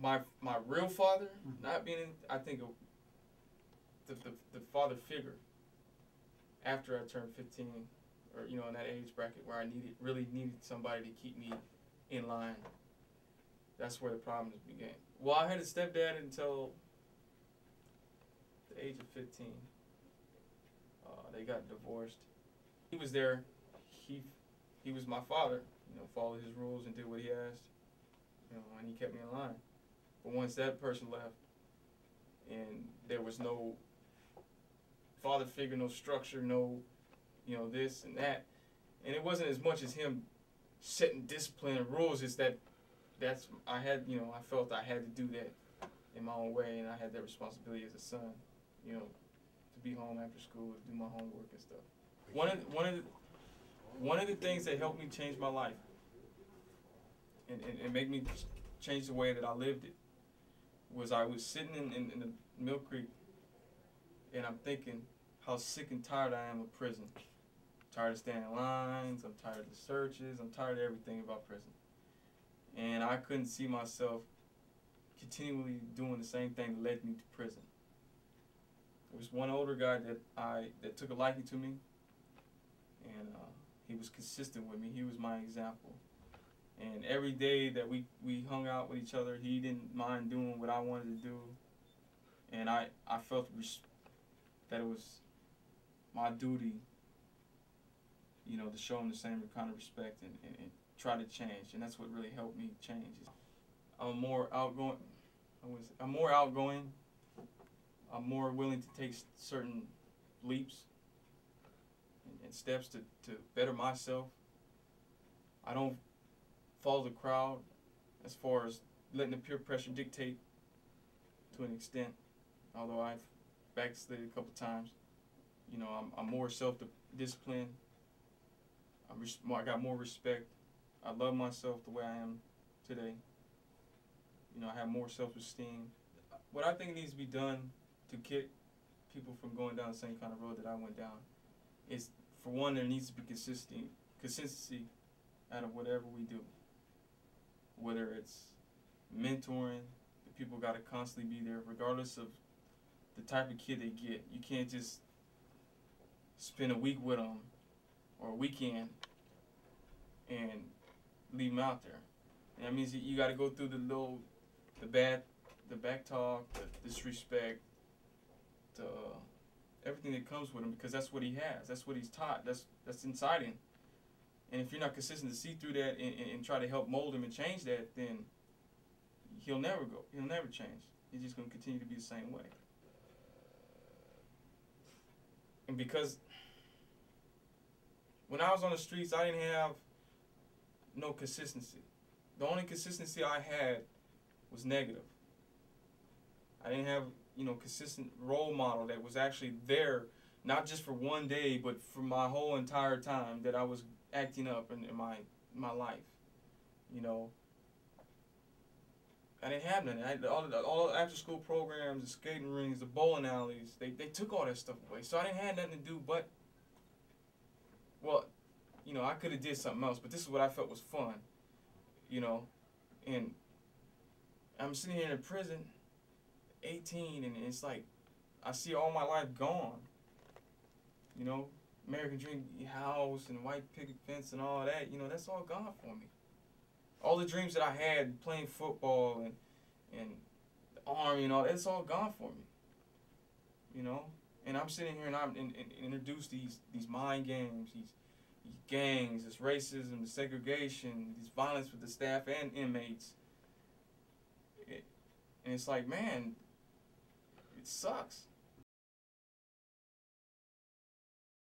my real father, not being, I think, the father figure after I turned 15, or in that age bracket where I really needed somebody to keep me in line. That's where the problems began. Well, I had a stepdad until the age of 15. They got divorced. He was there. He was my father. Followed his rules and did what he asked. And he kept me in line. But once that person left, and there was no father figure, no structure, no, this and that, and it wasn't as much as him setting discipline and rules. It's I felt I had to do that in my own way, and I had that responsibility as a son, to be home after school, to do my homework and stuff. One of the things that helped me change my life and make me change the way that I lived it was I was sitting in the Mill Creek, and I'm thinking how sick and tired I am of prison. I'm tired of standing in lines, I'm tired of the searches, I'm tired of everything about prison. And I couldn't see myself continually doing the same thing that led me to prison. There was one older guy that took a liking to me, and he was consistent with me. He was my example. And every day that we hung out with each other, he didn't mind doing what I wanted to do. And I felt that it was my duty, to show him the same kind of respect and try to change. And that's what really helped me change. I'm more outgoing. I'm more willing to take certain leaps and steps to better myself. I don't follow the crowd as far as letting the peer pressure dictate to an extent, although I've backslid a couple times. I'm more self-disciplined. I got more respect. I love myself the way I am today. I have more self-esteem. What I think needs to be done to get people from going down the same kind of road that I went down is, for one, there needs to be consistency out of whatever we do. Whether it's mentoring, the people got to constantly be there, regardless of the type of kid they get. You can't just spend a week with them or a weekend and leave them out there. And that means you got to go through the back talk, the disrespect, everything that comes with him, because that's what he has. That's what he's taught. That's inside him. And if you're not consistent to see through that and try to help mold him and change that, then he'll never change. He's just going to continue to be the same way. And because when I was on the streets, I didn't have no consistency. The only consistency I had was negative. I didn't have, consistent role model that was actually there, not just for one day, but for my whole entire time that I was acting up in my life. I didn't have none. All the after school programs, the skating rings, the bowling alleys, they took all that stuff away. So I didn't have nothing to do but, I could have did something else, but this is what I felt was fun, and I'm sitting here in prison, 18, and it's like, I see all my life gone, American dream house and white picket fence and all that, that's all gone for me. All the dreams that I had playing football and the army and all that, it's all gone for me, And I'm sitting here and I'm introduced these mind games, these gangs, this racism, the segregation, this violence with the staff and inmates. And it's like, man, it sucks.